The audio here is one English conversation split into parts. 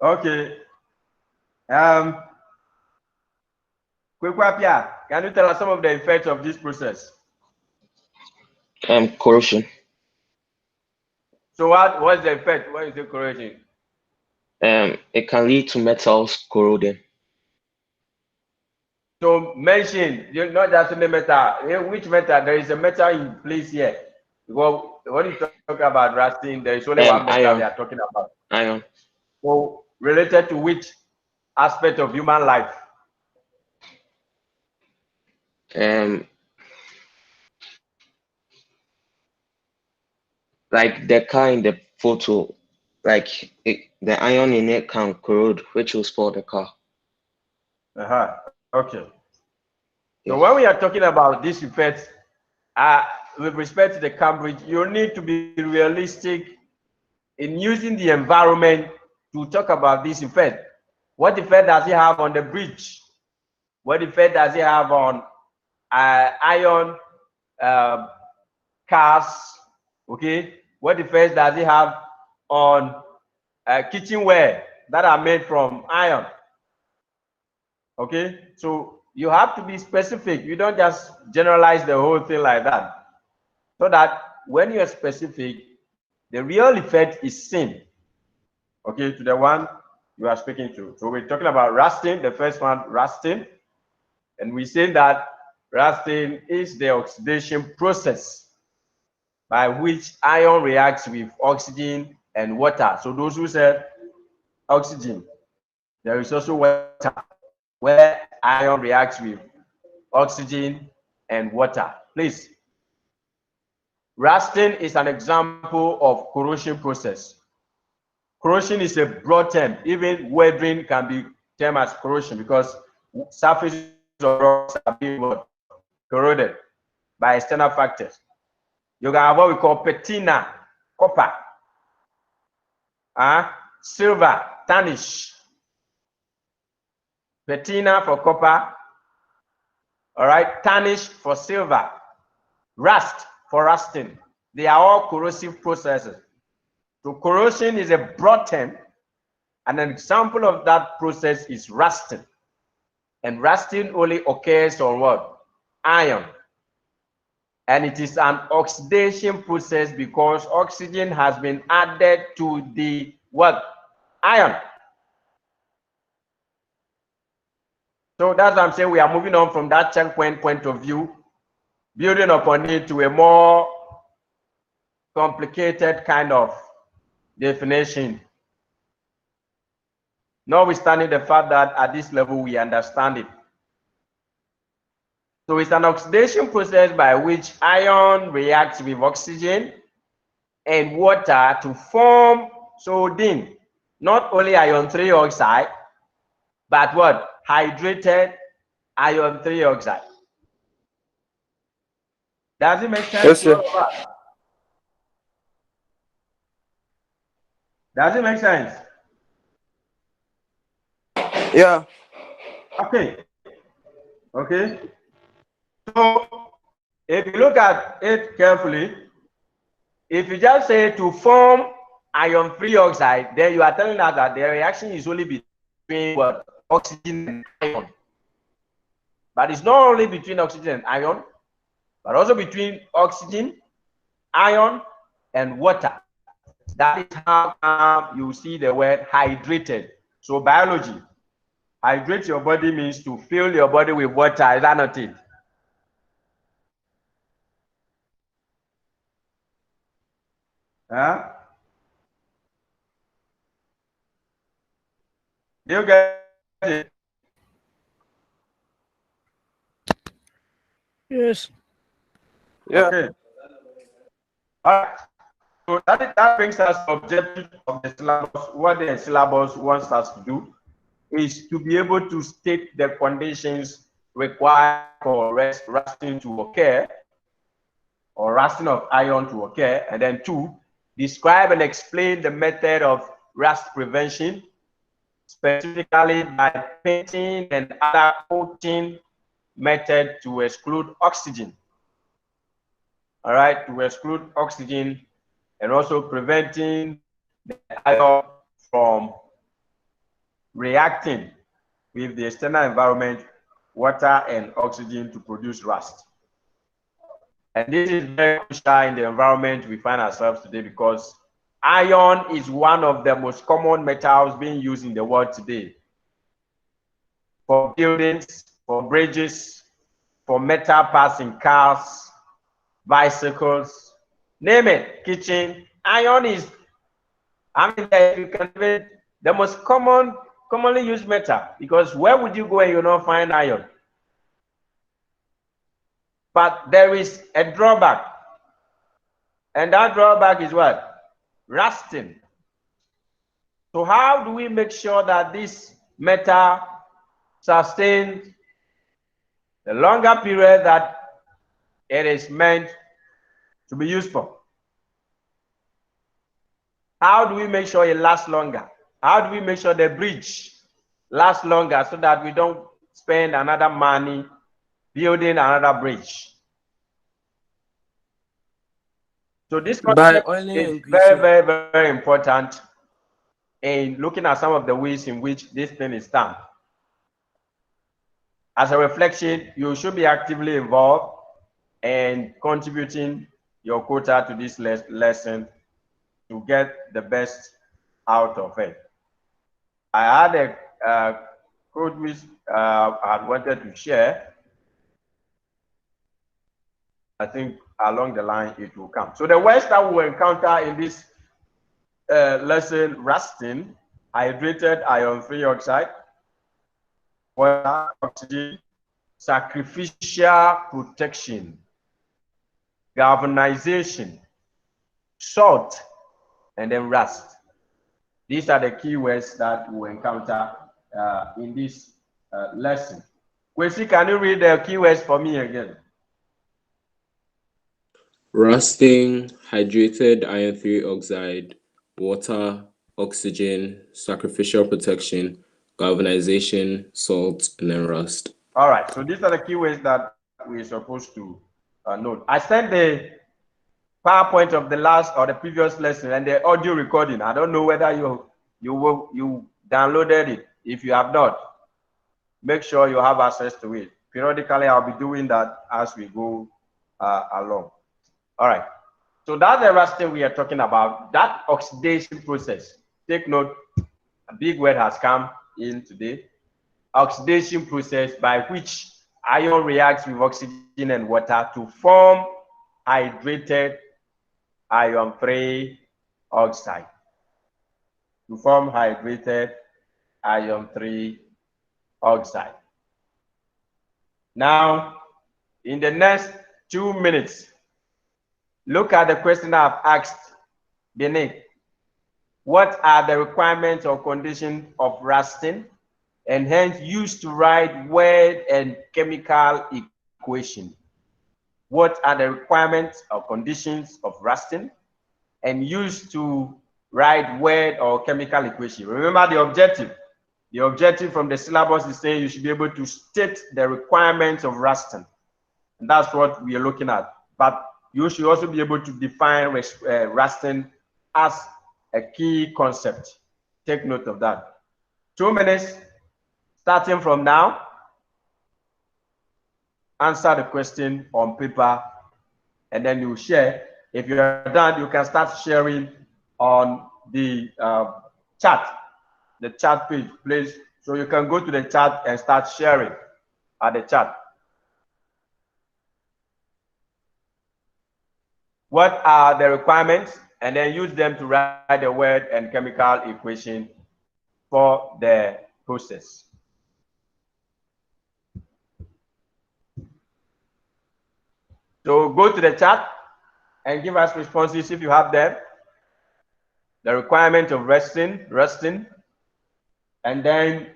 Okay. Kwekwapia, can you tell us some of the effects of this process? Corrosion. So what's the effect? What is the corrosion? It can lead to metals corroding. So mention, not just the metal. Which metal? There is a metal in place here. Because when you talk about rusting, there is only one metal Iron. we are talking about. Iron. So related to which aspect of human life? Like the car in the photo, like the iron in it can corrode, which will spoil the car. Okay. So Yes. when we are talking about these effects, with respect to the Cambridge, you need to be realistic in using the environment to talk about this effect. What effect does it have on the bridge? What effect does it have on iron cars? Okay. What effect does it have on kitchenware that are made from iron? Okay. So you have to be specific. You don't just generalize the whole thing like that. So that when you're specific, the real effect is seen. Okay, to the one you are speaking to. So we're talking about rusting, the first one, rusting. And we say that rusting is the oxidation process by which iron reacts with oxygen and water. So those who said oxygen, there is also water, where iron reacts with oxygen and water. Please. Rusting is an example of corrosion process. Corrosion is a broad term. Even weathering can be termed as corrosion because surfaces of rocks are being corroded by external factors. You can have what we call patina, copper, silver, tarnish. Patina for copper, all right, tarnish for silver, rust for rusting. They are all corrosive processes. So corrosion is a broad term, and an example of that process is rusting. And rusting only occurs on what? Iron. And it is an oxidation process because oxygen has been added to the what? Iron. So that's what I'm saying. We are moving on from that checkpoint point of view, building upon it to a more complicated kind of definition. Notwithstanding the fact that at this level we understand it. So it's an oxidation process by which iron reacts with oxygen and water to form sodium, not only iron 3 oxide, but what? Hydrated iron 3 oxide. Does it make sense? Yes, sir. Does it make sense? Yeah. Okay. Okay. So if you look at it carefully, if you just say to form iron 3 oxide, then you are telling us that the reaction is only between what? Oxygen and iron. But it's not only between oxygen and iron, but also between oxygen, iron, and water. That is how you see the word hydrated. So biology, hydrate your body means to fill your body with water. Is that not it? Huh? You get it? Yes. Yeah. Okay. All right. So that brings us to the objective of the syllabus. What the syllabus wants us to do is to be able to state the conditions required for rusting to occur, or rusting of iron to occur, and then 2, describe and explain the method of rust prevention, specifically by painting and other coating method to exclude oxygen. All right, to exclude oxygen, and also preventing the iron from reacting with the external environment, water and oxygen, to produce rust. And this is very crucial in the environment we find ourselves today, because iron is one of the most common metals being used in the world today. For buildings, for bridges, for metal parts in cars, bicycles, name it, kitchen. Iron is, I mean, you can even, the most commonly used metal, because where would you go and you not find iron? But there is a drawback, and that drawback is what? Rusting. So how do we make sure that this metal sustains the longer period that it is meant to be used for? How do we make sure it lasts longer? How do we make sure the bridge lasts longer, so that we don't spend another money building another bridge? So this By concept oiling is and very, greasing. very, very important in looking at some of the ways in which this thing is done. As a reflection, you should be actively involved and contributing your quota to this lesson to get the best out of it. I had a code which I wanted to share. I think along the line it will come. So the words that we will encounter in this lesson: rusting, hydrated iron-free oxide, water, oxygen, sacrificial protection, galvanization, salt, and then rust. These are the key words that we encounter in this lesson. Kwesi, can you read the keywords for me again? Rusting, hydrated iron-3 oxide, water, oxygen, sacrificial protection, galvanization, salt, and then rust. All right, so these are the keywords that we're supposed to note. I sent the PowerPoint of the last or the previous lesson and the audio recording. I don't know whether you downloaded it. If you have not, make sure you have access to it. Periodically, I'll be doing that as we go along. All right. So that's the rusting we are talking about. That oxidation process. Take note, a big word has come in today. Oxidation process, by which iron reacts with oxygen and water to form hydrated iron-free oxide. To form hydrated iron-free oxide. Now, in the next 2 minutes, look at the question I've asked beneath. What are the requirements or conditions of rusting, and hence used to write word and chemical equation? What are the requirements or conditions of rusting, and used to write word or chemical equation? Remember the objective. The objective from the syllabus is saying you should be able to state the requirements of rusting. And that's what we are looking at. But you should also be able to define rusting as a key concept. Take note of that. 2 minutes, starting from now. Answer the question on paper, and then you share. If you are done, you can start sharing on the chat, the chat page, please. So you can go to the chat and start sharing at the chat. What are the requirements? And then use them to write the word and chemical equation for the process. So go to the chat and give us responses if you have them. The requirement of rusting, and then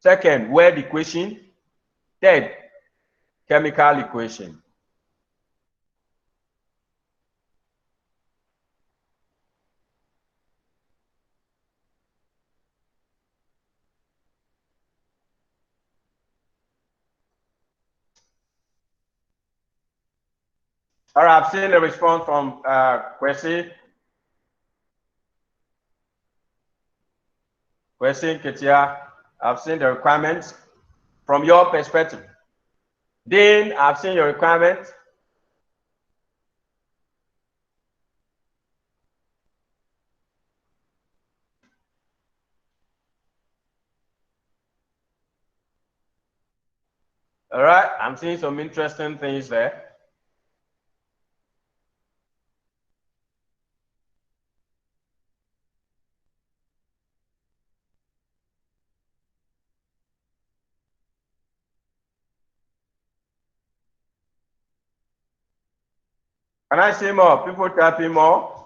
second, word equation. Third, chemical equation. All right, I've seen a response from Kwesi. Question, Ketia. I've seen the requirements from your perspective. Dean, I've seen your requirements. All right, I'm seeing some interesting things there. Can I see more? People typing more?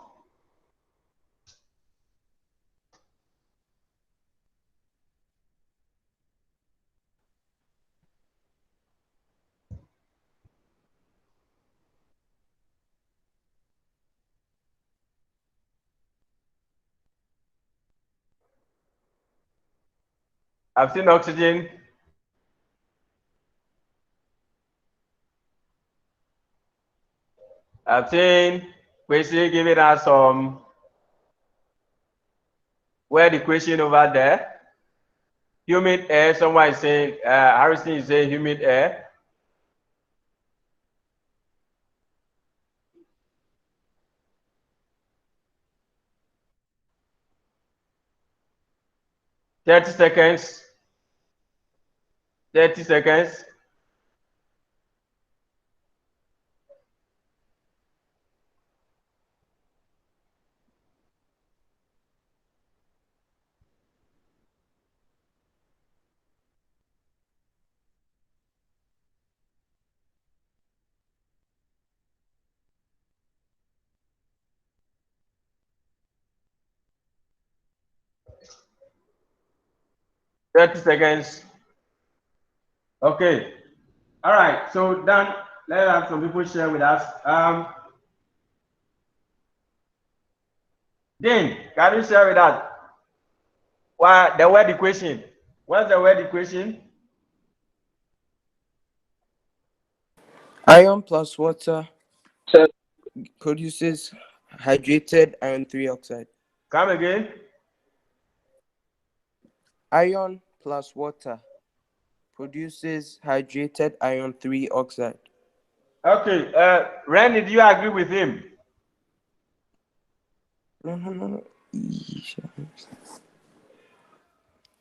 I've seen oxygen. I've seen Kwesi giving us some where the question over there. Humid air, someone is saying, Harrison is saying humid air. Thirty seconds. 30 seconds. Okay. All right. So then let's have some people share with us. Dean, can you share with us what the word equation? What's the word equation? Iron plus water produces hydrated iron 3 oxide. Come again. Iron plus water produces hydrated iron 3 oxide. Okay. Randy, do you agree with him? No.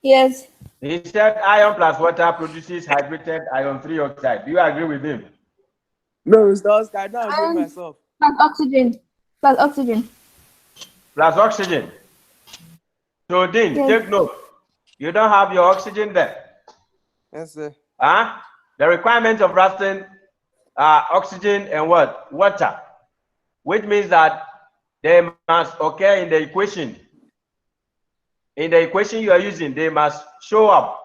Yes. He said iron plus water produces hydrated iron 3 oxide. Do you agree with him? No, Mr. Oscar, I don't agree Iron myself. plus oxygen. Plus oxygen. Plus oxygen. So Dean, Yes. take note. You don't have your oxygen there. Yes, sir. Huh? The requirements of rusting are oxygen and what? Water. Which means that they must occur in the equation. In the equation you are using, they must show up.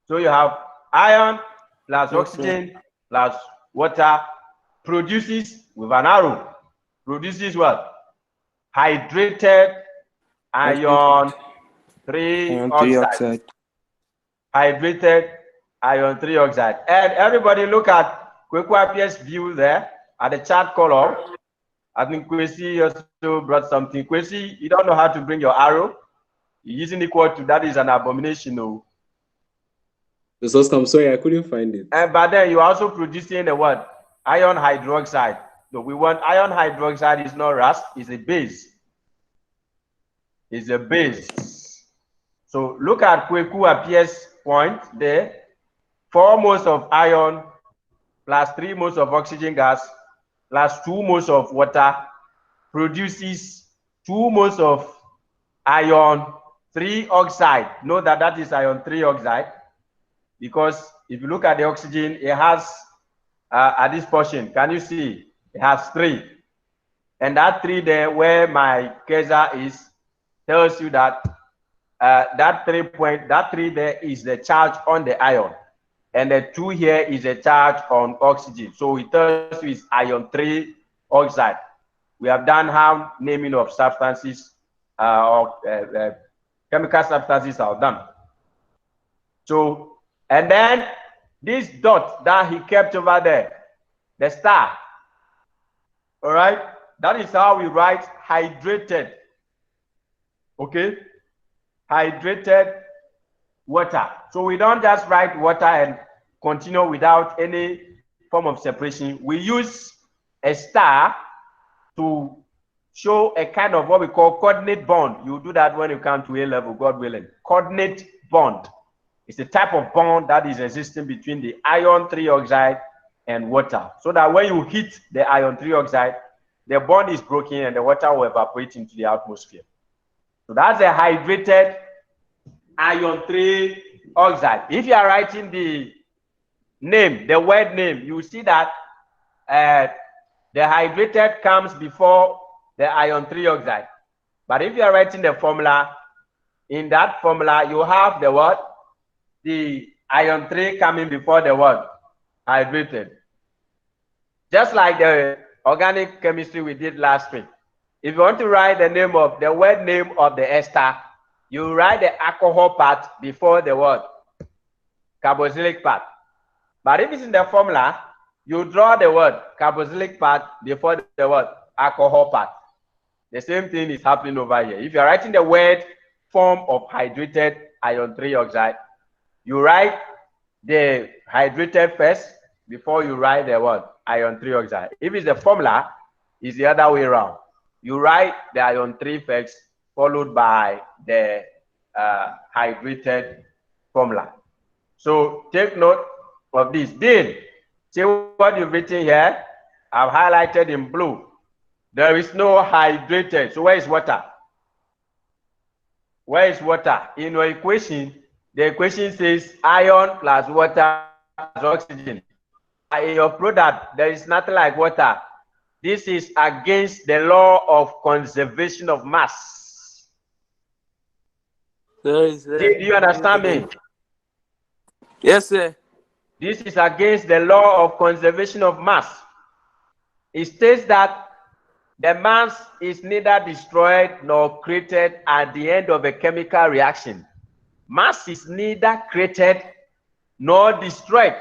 So you have iron plus oxygen plus water produces with an arrow. Produces what? Hydrated iron 3 Iron 3 oxide. oxide. Hydrated iron 3 oxide. And everybody look at Kwekwapia's view there at the chart column. I think Kwesi also brought something. Kwesi, you don't know how to bring your arrow. You're using equal to, that is an abomination. No. Mr. I'm sorry, I couldn't find it. And but then you're also producing a what? Iron hydroxide. So we want iron hydroxide is not rust, it's a base. It's a base. So look at Kwekuapia's point there. 4 moles of iron plus 3 moles of oxygen gas plus 2 moles of water produces 2 moles of iron 3 oxide. Note that that is iron 3 oxide, because if you look at the oxygen, it has at this portion, can you see it has 3, and that 3 there where my cursor is tells you that that 3 there is the charge on the iron, and the 2 here is a charge on oxygen. So it tells you it's iron 3 oxide. We have done how naming of substances or chemical substances are done. So, and then this dot that he kept over there, the star, all right, that is how we write hydrated. Okay, hydrated water. So we don't just write water and continue without any form of separation. We use a star to show a kind of what we call coordinate bond. You do that when you come to A level, God willing. Coordinate bond. It's a type of bond that is existing between the iron 3 oxide and water. So that when you hit the iron 3 oxide, the bond is broken and the water will evaporate into the atmosphere. So that's a hydrated iron 3 oxide. If you are writing the name, the word name, you see that the hydrated comes before the iron 3 oxide. But if you are writing the formula, in that formula, you have the word, the iron 3 coming before the word, hydrated. Just like the organic chemistry we did last week. If you want to write the name of the word name of the ester, you write the alcohol part before the word carboxylic part. But if it's in the formula, you draw the word carboxylic part before the word alcohol part. The same thing is happening over here. If you're writing the word form of hydrated iron 3 oxide, you write the hydrated first before you write the word iron 3 oxide. If it's the formula, it's the other way around. You write the iron 3 first, followed by the hydrated formula. So take note of this. Dean, see what you've written here? I've highlighted in blue. There is no hydrated. So where is water? Where is water? In your equation, the equation says iron plus water plus oxygen. In your product, there is nothing like water. This is against the law of conservation of mass. Sir, Do you understand me? Yes, sir. This is against the law of conservation of mass. It states that the mass is neither destroyed nor created at the end of a chemical reaction. Mass is neither created nor destroyed.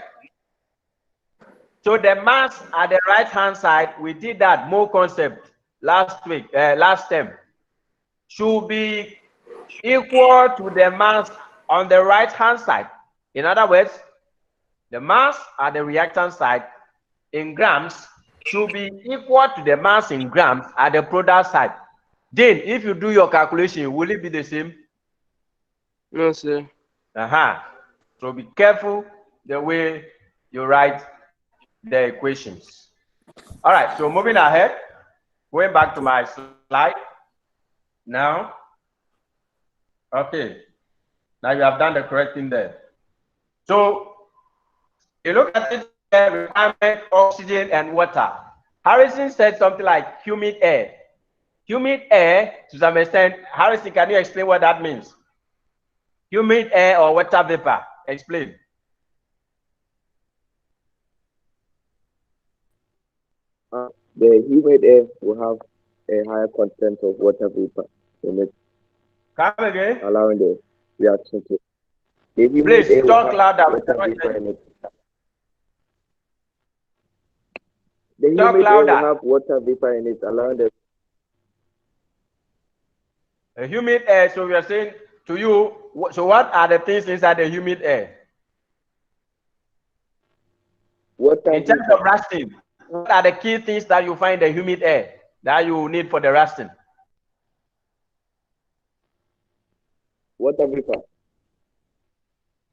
So the mass at the right-hand side, we did that more concept last week, last term, should be equal to the mass on the right-hand side. In other words, the mass at the reactant side in grams should be equal to the mass in grams at the product side. Then, if you do your calculation, will it be the same? No, sir. So be careful the way you write the equations. All right, so moving ahead, going back to my slide now. Okay, now you have done the correct thing there. So you look at it, requirement, oxygen, and water. Harrison said something like humid air. Humid air, to some extent, Harrison, can you explain what that means? Humid air or water vapor? Explain. The humid air will have a higher content of water vapor in it. Come again. Allowing the reaction to. The humid Please air talk louder. water vapor in it. The Talk humid air will louder. have water vapor in it, allowing the. A humid air, so we are saying to you, so what are the things inside the humid air? Water in terms vapor. of rusting, what are the key things that you find in the humid air that you need for the rusting? Water vapor.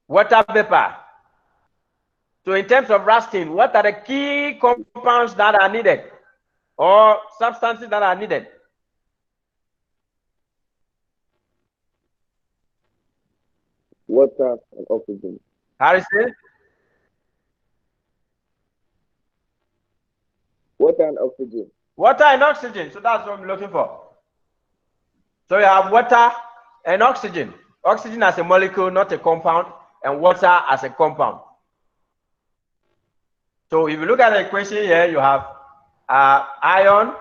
Water vapor. So in terms of rusting, what are the key compounds that are needed or substances that are needed? Water and oxygen. Harrison? Water and oxygen. Water and oxygen. So that's what I'm looking for. So you have water and oxygen. Oxygen as a molecule, not a compound, and water as a compound. So if you look at the equation here, you have iron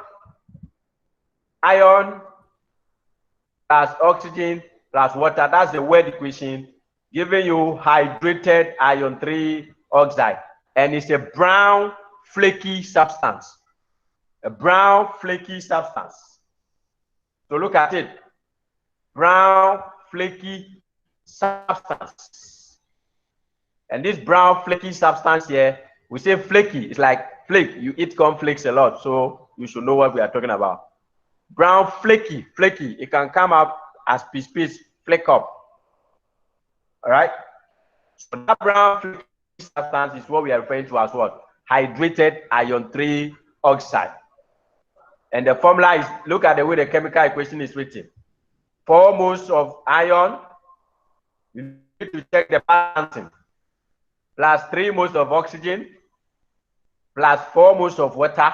plus oxygen plus water. That's the word equation giving you hydrated iron 3 oxide. And it's a brown flaky substance. A brown flaky substance. So look at it. Brown flaky substance. And this brown flaky substance here, we say flaky, it's like flake. You eat cornflakes a lot, so you should know what we are talking about. Brown flaky, it can come up as piece, flake up. All right? So that brown flaky substance is what we are referring to as what? Hydrated iron 3 oxide. And the formula is, look at the way the chemical equation is written. 4 moles of iron, you need to check the balancing, plus 3 moles of oxygen, plus 4 moles of water,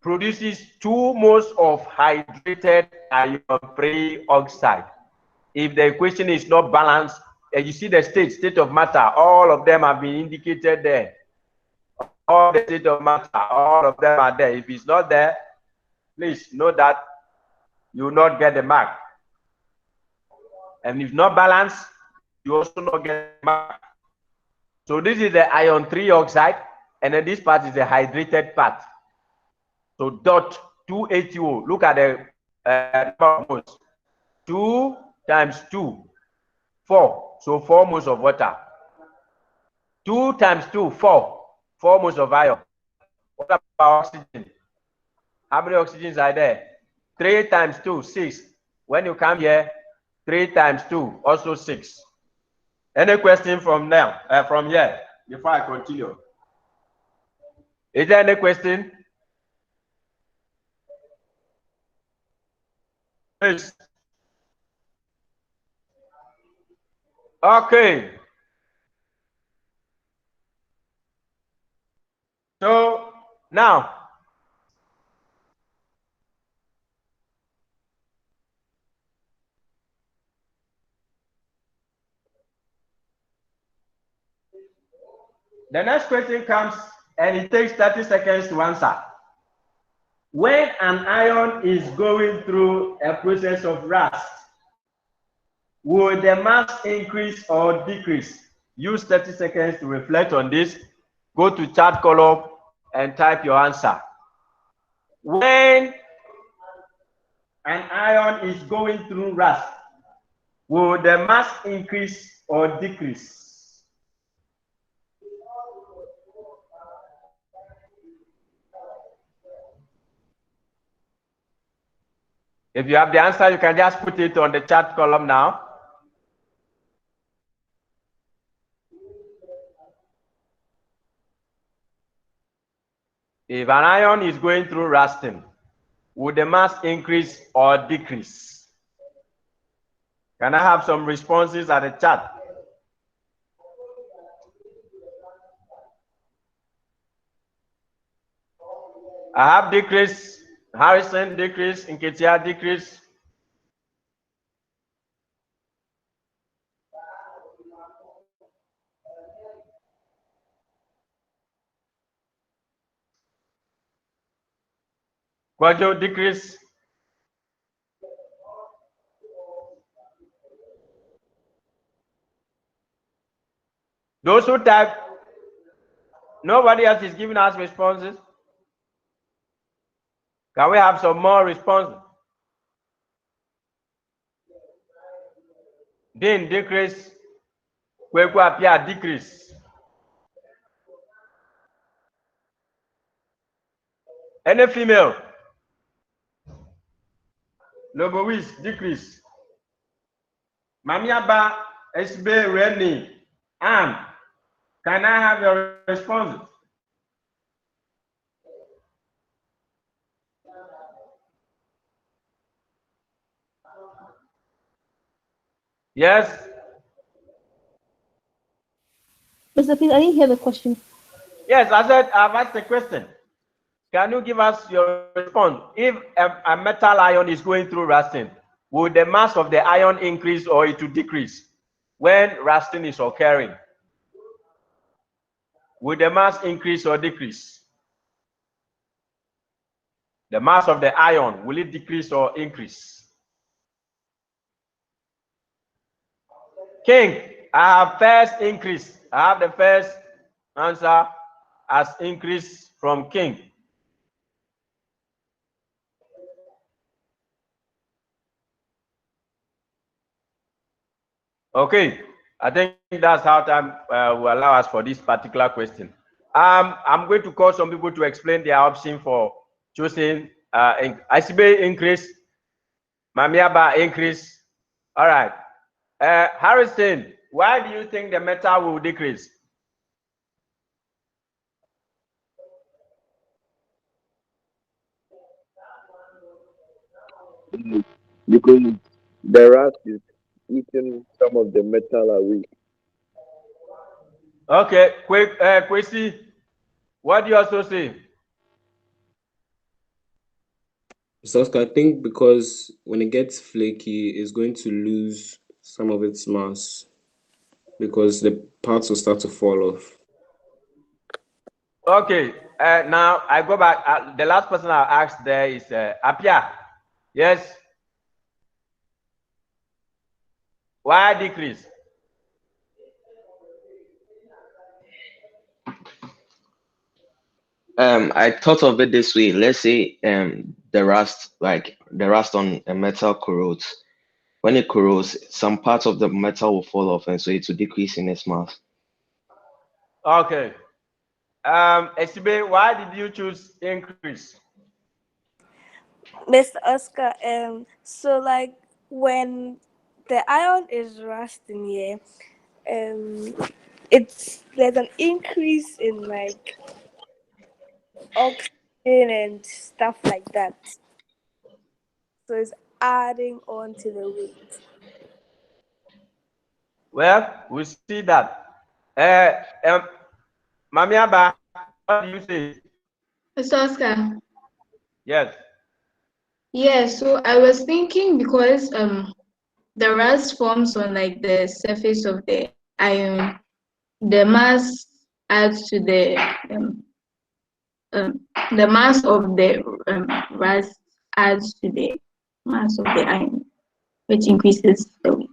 produces 2 moles of hydrated iron 3 oxide. If the equation is not balanced, and you see the state of matter, all of them have been indicated there. All the state of matter, all of them are there. If it's not there, please know that you will not get the mark. And if not balanced, you also not get the mark. So this is the iron 3 oxide, and then this part is the hydrated part. So dot 280. Look at the number of moles. 2 times 2, 4. So 4 moles of water. 2 times 2, 4. 4 moles of iron. What about oxygen? How many oxygens are there? 3 times 2, 6. When you come here, 3 times 2, also 6. Any question from now, from here, before I continue? Is there any question? Please. Okay. So now, the next question comes, and it takes 30 seconds to answer. When an ion is going through a process of rust, will the mass increase or decrease? Use 30 seconds to reflect on this. Go to chat column and type your answer. When an ion is going through rust, will the mass increase or decrease? If you have the answer, you can just put it on the chat column now. If an ion is going through rusting, would the mass increase or decrease? Can I have some responses at the chat? I have decrease. Harrison decrease. Nketia decrease. Kwajo decrease. Those who type, nobody else is giving us responses. Can we have some more responses? Dean decrease. Kweku Apia decrease. Any female? Lobois decrease. Mamiaba SB Rennie. Anne, can I have your response? Yes. Mr. Please, I didn't hear the question. Yes, I said I've asked the question. Can you give us your response? If a metal ion is going through rusting, will the mass of the ion increase or it will decrease when rusting is occurring? Will the mass increase or decrease? The mass of the ion, will it decrease or increase? King, I have first increase. I have the first answer as increase from King. Okay, I think that's how time will allow us for this particular question. I'm going to call some people to explain their option for choosing ICB increase, Mamiaba increase. All right. Harrison, why do you think the metal will decrease? Because the rust is eating some of the metal away. Okay, quick, Kwesi, what do you also say? So I think because when it gets flaky, it's going to lose some of its mass because the parts will start to fall off. Okay, now I go back. The last person I asked there is Apia. Yes. Why decrease? I thought of it this way. Let's say the rust, like the rust on a metal corrodes. When it corrodes, some parts of the metal will fall off, and so it will decrease in its mass. Okay. Esibe, why did you choose increase? Mr. Oscar, so like when the iron is rusting, yeah, there's an increase in like oxygen and stuff like that. So it's adding on to the weight. Well, we see that. Mamiaba, what do you say? Mr. Oscar. Yes. Yes, so I was thinking because the rust forms on like the surface of the iron, the mass adds to the mass of the rust adds to the mass of the iron, which increases the weight.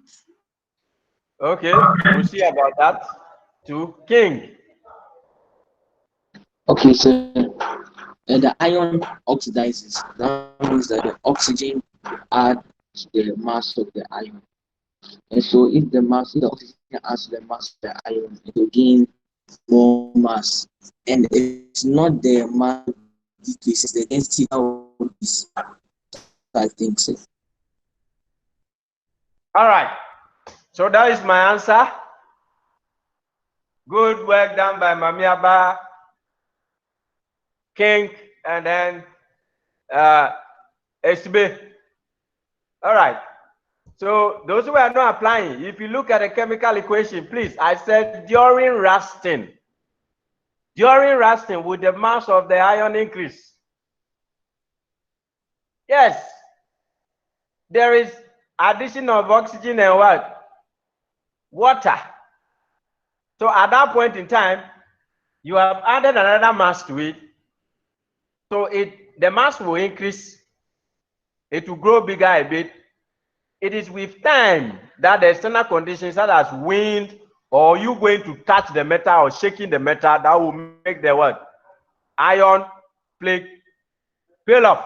Okay, we'll see about that. To King. Okay, so the iron oxidizes. That means that the oxygen adds to the mass of the iron. And so if the oxygen adds to the mass of the iron, it will gain more mass. And it's not the mass decreases, the density that will decrease. I think so. All right. So that is my answer. Good work done by Mamiaba, King, and then SB. All right. So those who are not applying, if you look at the chemical equation, please, I said during rusting. During rusting, would the mass of the iron increase? Yes. There is addition of oxygen and what? Water. So at that point in time, you have added another mass to it. So the mass will increase. It will grow bigger a bit. It is with time that the external conditions, such as wind or you going to touch the metal or shaking the metal, that will make the what? Iron flake peel off.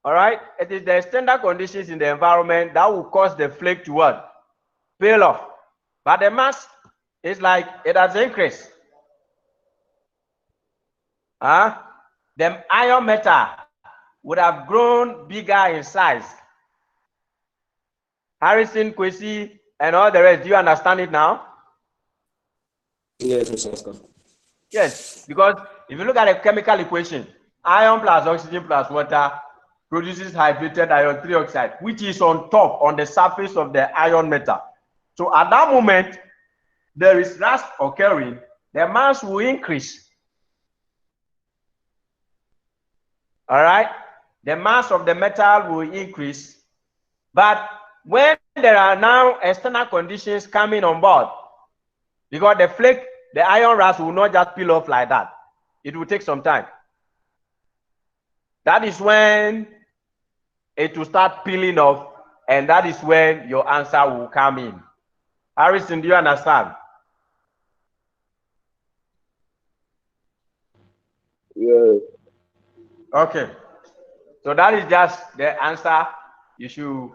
All right? It is the external conditions in the environment that will cause the flake to what? Peel off. But the mass is like it has increased. The iron metal would have grown bigger in size. Harrison, Kwesi, and all the rest, do you understand it now? Yes, Mr. Oscar. Yes, because if you look at the chemical equation, iron plus oxygen plus water produces hydrated iron 3 oxide, which is on top, on the surface of the iron metal. So at that moment, there is rust occurring, the mass will increase. All right? The mass of the metal will increase. But when there are now external conditions coming on board, because the flake, the iron rust will not just peel off like that. It will take some time. That is when it will start peeling off, and that is when your answer will come in. Harrison, do you understand? Yes. Okay. So that is just the answer you should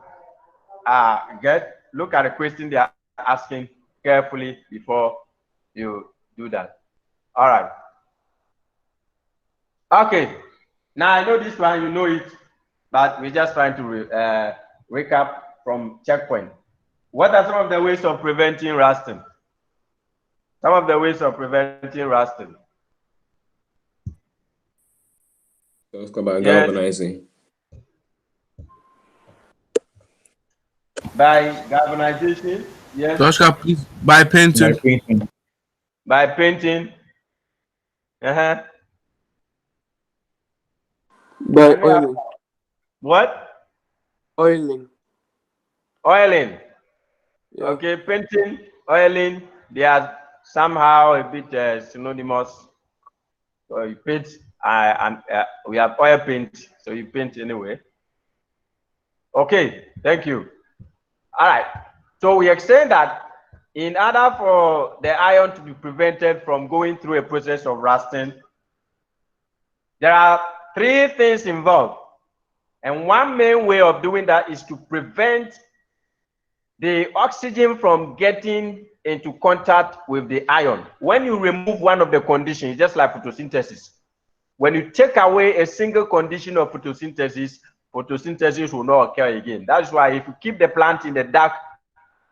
get. look at the question they are asking carefully before you do that. All right. Okay. Now I know this one, you know it, but we're just trying to recap from checkpoint. What are some of the ways of preventing rusting? Some of the ways of preventing rusting. Let's talk about galvanizing. By galvanization, yes. Oscar, please. By painting. By painting. Uh-huh. By oiling. What? Oiling. Oiling. Yeah. Okay, painting, oiling, they are somehow a bit synonymous. So you paint, and we have oil paint, so you paint anyway. Okay, thank you. All right, so we extend that in order for the iron to be prevented from going through a process of rusting, there are three things involved. And one main way of doing that is to prevent the oxygen from getting into contact with the iron. When you remove one of the conditions, just like photosynthesis, when you take away a single condition of photosynthesis, photosynthesis will not occur again. That's why if you keep the plant in the dark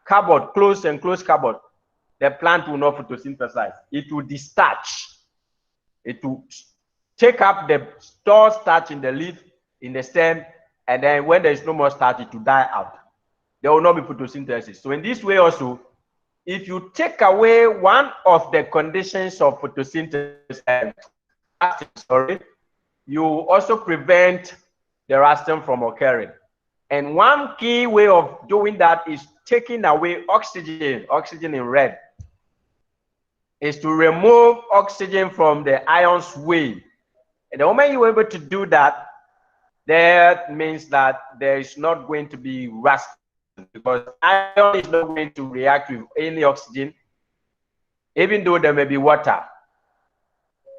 cupboard, closed cupboard, the plant will not photosynthesize. It will discharge. It will take up the stored starch in the leaf, in the stem, and then when there is no more starch, it will die out. There will not be photosynthesis. So in this way also, if you take away one of the conditions of photosynthesis, you also prevent the rusting from occurring. And one key way of doing that is taking away oxygen, oxygen in red, is to remove oxygen from the iron's way. And the moment you're able to do that, that means that there is not going to be rust, because iron is not going to react with any oxygen, even though there may be water.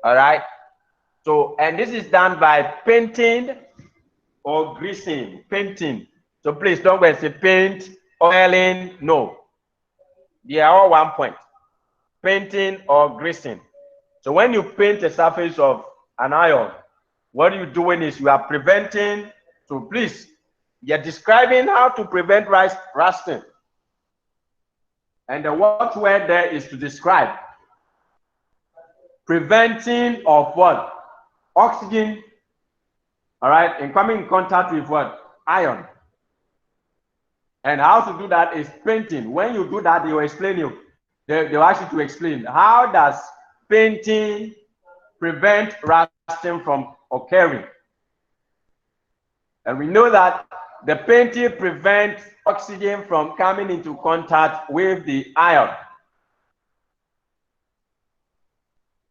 All right. So, and this is done by painting or greasing. Painting. So please don't go and say paint, oiling. No. They are all one point. Painting or greasing. So when you paint the surface of an iron, what you're doing is you are preventing. So please, you're describing how to prevent rusting. And the watchword there is to describe. Preventing of what? Oxygen, all right, and coming in contact with what? Iron. And how to do that is painting. When you do that, they will explain you. They'll ask you to explain how does painting prevent rusting from occurring. And we know that the painting prevents oxygen from coming into contact with the iron.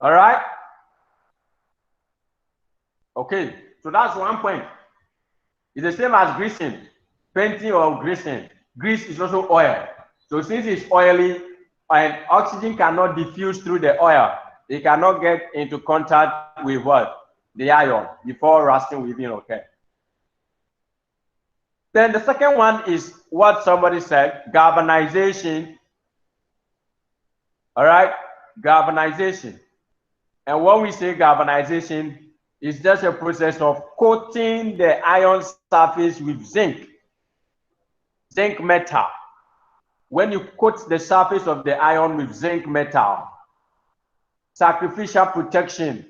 All right? Okay, so that's one point. It's the same as greasing, painting or greasing. Grease is also oil. So since it's oily and oxygen cannot diffuse through the oil, it cannot get into contact with what? The iron before rusting will even occur. Then the second one is what somebody said, galvanization. All right, galvanization. And when we say galvanization, it's just a process of coating the iron surface with zinc metal. When you coat the surface of the iron with zinc metal, sacrificial protection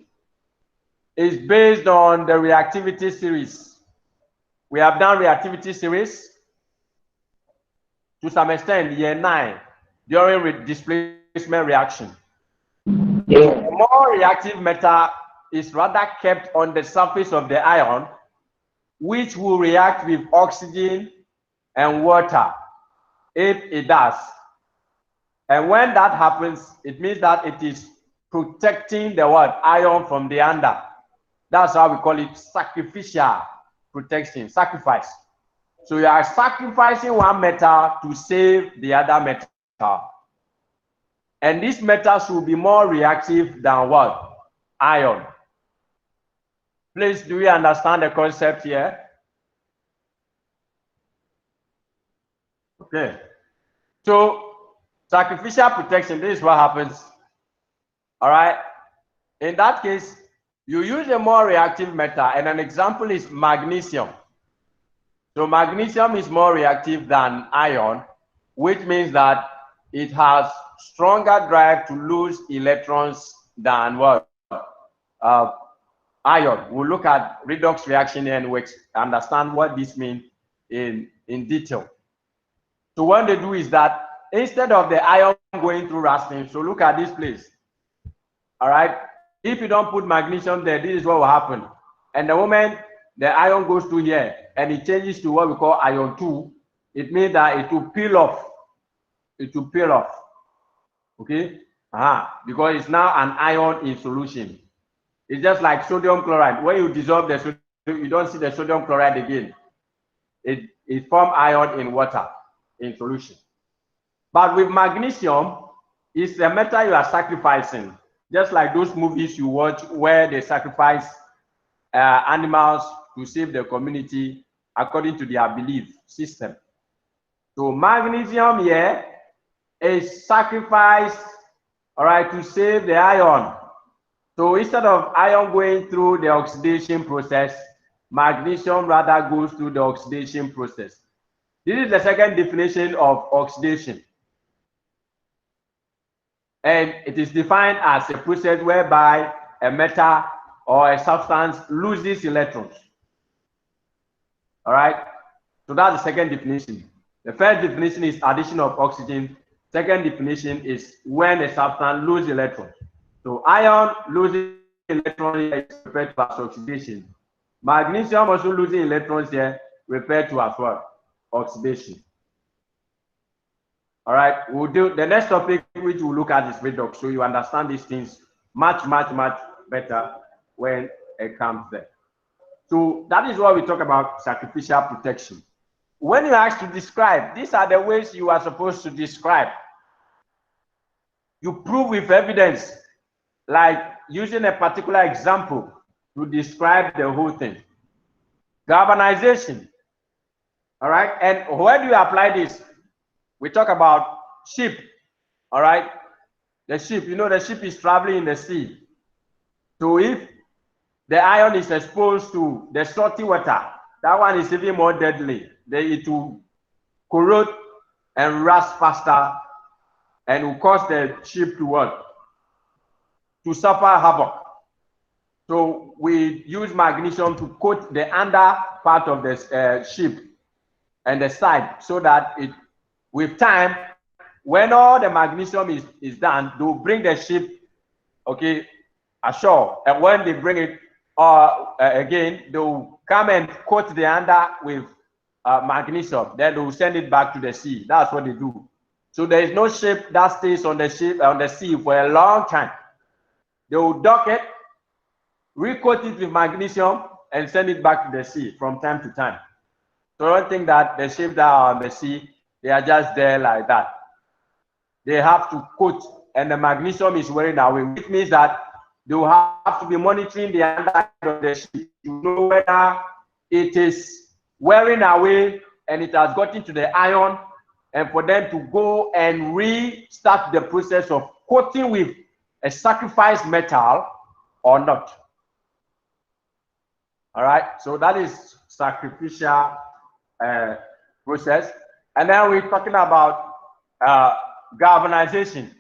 is based on the reactivity series. We have done reactivity series to some extent, year 9, during displacement reaction. Yeah. More reactive metal is rather kept on the surface of the iron, which will react with oxygen and water if it does. And when that happens, it means that it is protecting the what? Iron from the under. That's how we call it sacrificial protection, sacrifice. So you are sacrificing one metal to save the other metal. And these metals will be more reactive than what? Iron. Please, do you understand the concept here? Okay. So sacrificial protection, this is what happens. All right. In that case, you use a more reactive metal, and an example is magnesium. So magnesium is more reactive than iron, which means that it has stronger drive to lose electrons than what? Iron. We'll look at redox reaction and we understand what this means in detail. So what they do is that instead of the iron going through rusting, so look at this place. All right. If you don't put magnesium there, this is what will happen. And the moment the iron goes to here and it changes to what we call iron 2, it means that it will peel off. It will peel off. Okay? Because it's now an ion in solution. It's just like sodium chloride. When you dissolve the sodium, you don't see the sodium chloride again. It forms ion in water in solution. But with magnesium, it's a metal you are sacrificing. Just like those movies you watch where they sacrifice animals to save the community according to their belief system. So magnesium here is sacrificed, all right, to save the iron. So instead of iron going through the oxidation process, magnesium rather goes through the oxidation process. This is the second definition of oxidation. And it is defined as a process whereby a metal or a substance loses electrons. All right. So that's the second definition. The first definition is addition of oxygen. Second definition is when a substance loses electrons. So iron losing electrons is referred to as oxidation. Magnesium also losing electrons here referred to as what? Oxidation. All right, we'll do the next topic which we'll look at is redox. So you understand these things much better when it comes there. So that is what we talk about sacrificial protection. When you ask to describe, these are the ways you are supposed to describe. You prove with evidence, like using a particular example to describe the whole thing. Galvanization. All right, and where do you apply this? We talk about ship, all right? The ship, you know, the ship is traveling in the sea. So if the iron is exposed to the salty water, that one is even more deadly. It will corrode and rust faster and will cause the ship to what? To suffer havoc. So we use magnesium to coat the under part of the ship and the side so that it, with time, when all the magnesium is done, they'll bring the ship, okay, ashore. And when they bring it again, they'll come and coat the under with magnesium. Then they'll send it back to the sea. That's what they do. So there is no ship that stays on the sea for a long time. They will dock it, recoat it with magnesium, and send it back to the sea from time to time. So don't think that the ships that are on the sea, they are just there like that. They have to coat, and the magnesium is wearing away, which means that they will have to be monitoring the underside of the ship to know whether it is wearing away and it has gotten to the iron, and for them to go and restart the process of coating with a sacrificed metal or not. All right, so that is sacrificial process. And then we're talking about galvanization.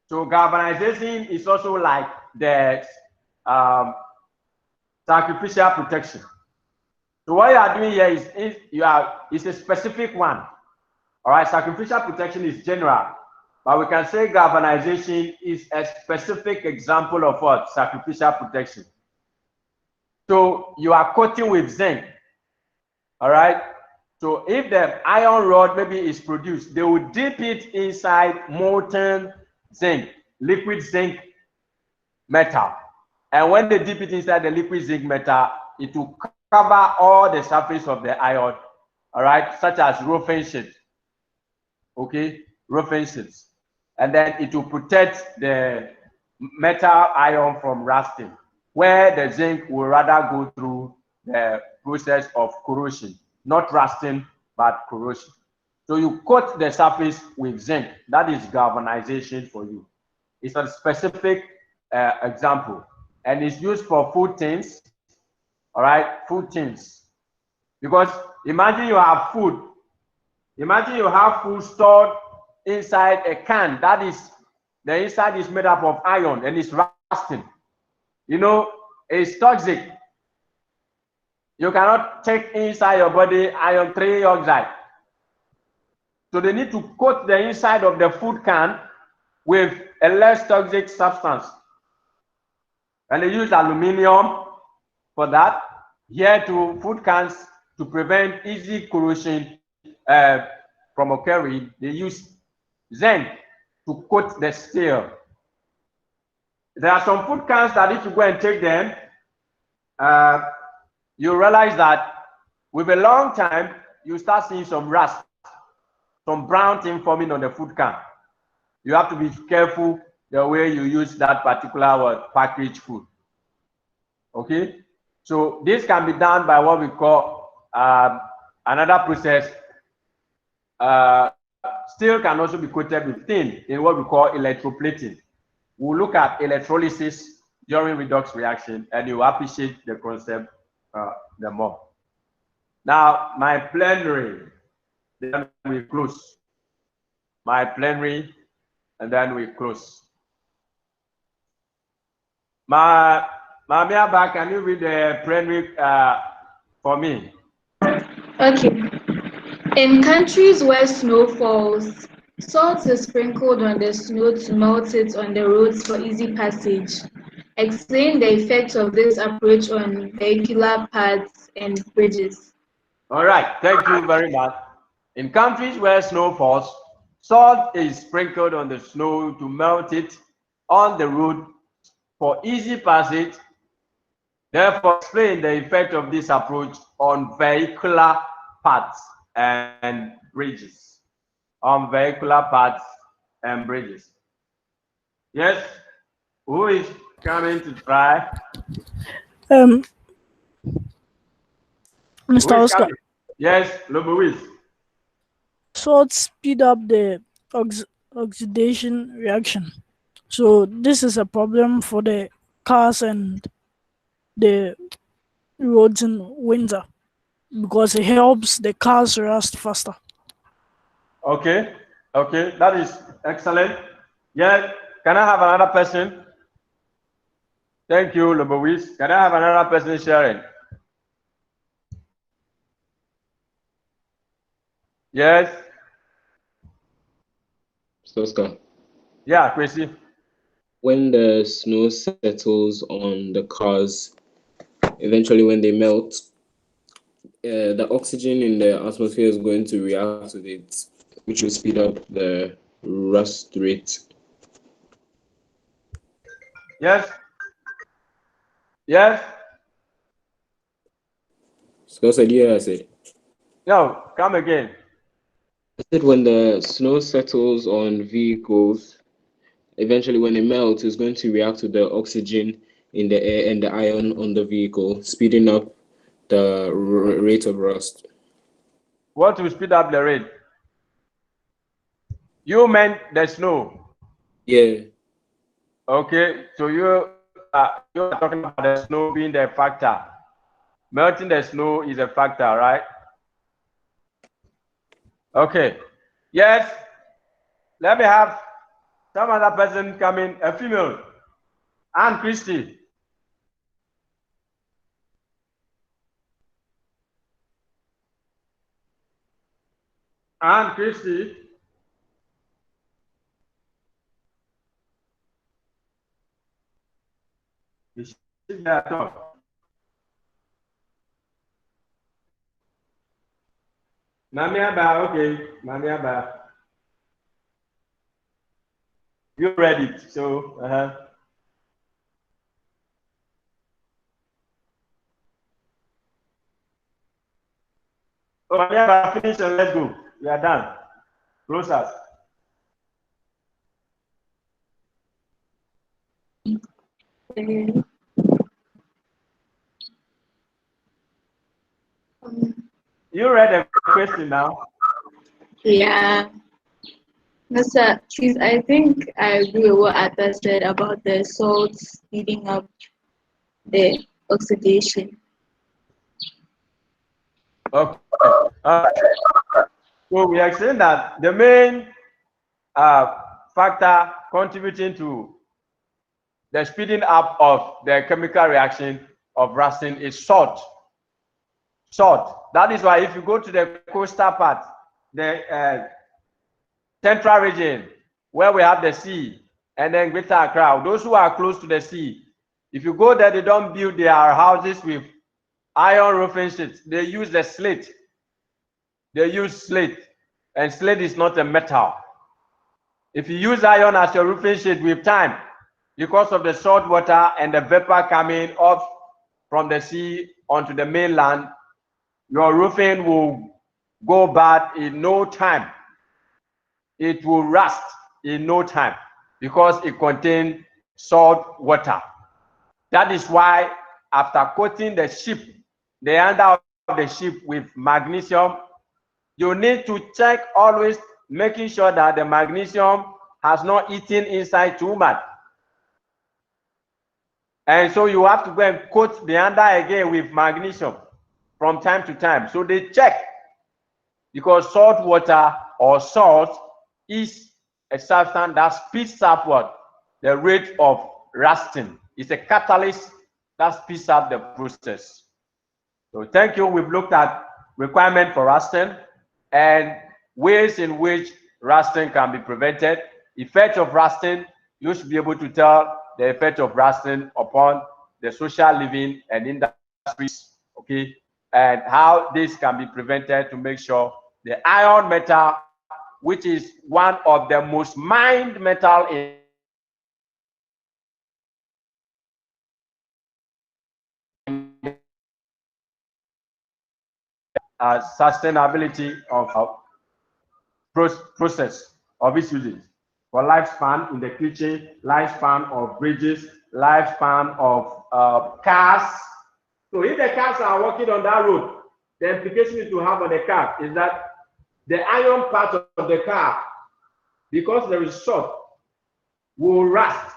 So galvanization is also like the sacrificial protection. So what you are doing here is it's a specific one. All right, sacrificial protection is general, but we can say galvanization is a specific example of what? Sacrificial protection. So you are coating with zinc. All right. So if the iron rod maybe is produced, they will dip it inside molten zinc, liquid zinc metal. And when they dip it inside the liquid zinc metal, it will cover all the surface of the iron, all right, such as roofing sheet. Okay, roofing sheets. And then it will protect the metal iron from rusting, where the zinc will rather go through the process of corrosion. Not rusting, but corrosion. So you coat the surface with zinc. That is galvanization for you. It's a specific example, and it's used for food tins. All right, food tins. Because imagine you have food. Imagine you have food stored inside a can. That is, the inside is made up of iron and it's rusting. You know, it's toxic. You cannot take inside your body iron 3 oxide. So they need to coat the inside of the food can with a less toxic substance. And they use aluminum for that. Here to food cans to prevent easy corrosion from occurring, they use zinc to coat the steel. There are some food cans that if you go and take them, you realize that with a long time, you start seeing some rust, some brown thing forming on the food can. You have to be careful the way you use that particular packaged food. Okay, so this can be done by what we call another process. Steel can also be coated with tin in what we call electroplating. We'll look at electrolysis during redox reaction, and you appreciate the concept the more. Now, my plenary, then we close. My plenary, and then we close. Mamiaba, can you read the plenary for me? Okay. In countries where snow falls, salt is sprinkled on the snow to melt it on the roads for easy passage. Explain the effect of this approach on vehicular paths and bridges. All right, thank you very much. In countries where snow falls, salt is sprinkled on the snow to melt it on the road for easy passage. Therefore, explain the effect of this approach on vehicular paths and bridges. On vehicular paths and bridges. Yes, who is coming to try? Mr. Oscar. Yes, Louis. Salt speed up the oxidation reaction. So this is a problem for the cars and the roads in winter because it helps the cars rust faster. Okay, okay, that is excellent. Yeah, can I have another person? Thank you, Louis. Can I have another person sharing? Yes. Oscar. Yeah, Chrissy. When the snow settles on the cars, eventually when they melt, the oxygen in the atmosphere is going to react with it, which will speed up the rust rate. Yes. Yes. So I said, yeah, I said. No, come again. I said when the snow settles on vehicles, eventually when it melts, it's going to react with the oxygen in the air and the iron on the vehicle, speeding up the rate of rust. What will speed up the rate? You meant the snow. Yeah. Okay, so you are talking about the snow being the factor. Melting the snow is a factor, right? Okay. Yes. Let me have some other person come in, a female. Anne Christie. Anne Christie. Is she there at all? Mamiaba, okay. Mamiaba. You read it, so Oh, Mamiaba, finish and let's go. We are done. Close us. You read the question now. Yeah. No, sir. Please, I think I agree with what Atta said about the salts speeding up the oxidation. Okay. So we are saying that the main factor contributing to the speeding up of the chemical reaction of rusting is salt. Salt. That is why if you go to the coastal part, the central region, where we have the sea, and then Greater Accra, those who are close to the sea, if you go there, they don't build their houses with iron roofing sheets. They use the slate. They use slate, and slate is not a metal. If you use iron as your roofing sheet with time, because of the salt water and the vapor coming off from the sea onto the mainland, your roofing will go bad in no time. It will rust in no time because it contains salt water. That is why after coating the ship, the under of the ship with magnesium, you need to check always, making sure that the magnesium has not eaten inside too much. And so you have to go and coat the under again with magnesium from time to time. So they check, because salt water or salt is a substance that speeds up what? The rate of rusting. It's a catalyst that speeds up the process. So thank you. We've looked at requirement for rusting and ways in which rusting can be prevented. Effect of rusting, you should be able to tell the effect of rusting upon the social living and industries, okay, and how this can be prevented to make sure the iron metal, which is one of the most mined metal in sustainability of process of its uses for lifespan in the kitchen, lifespan of bridges, lifespan of cars. So if the cars are working on that road, the implication it will have on the car is that the iron part of the car, because there is salt, will rust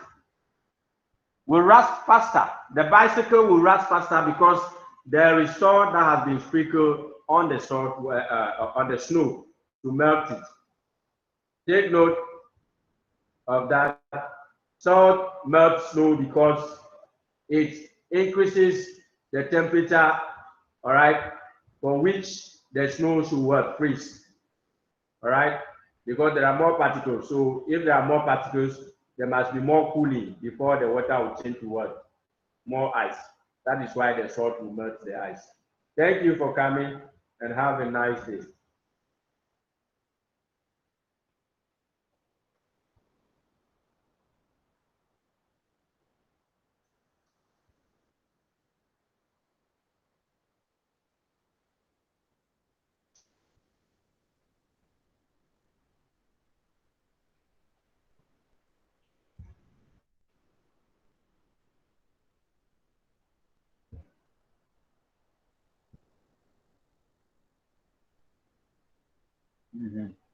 faster. The bicycle will rust faster because there is salt that has been sprinkled on the salt, on the snow to melt it. Take note of that. Salt melts snow because it increases the temperature, all right, for which the snow should freeze, all right, because there are more particles. So if there are more particles, there must be more cooling before the water will change to what? More ice. That is why the salt will melt the ice. Thank you for coming and have a nice day. Mm-hmm.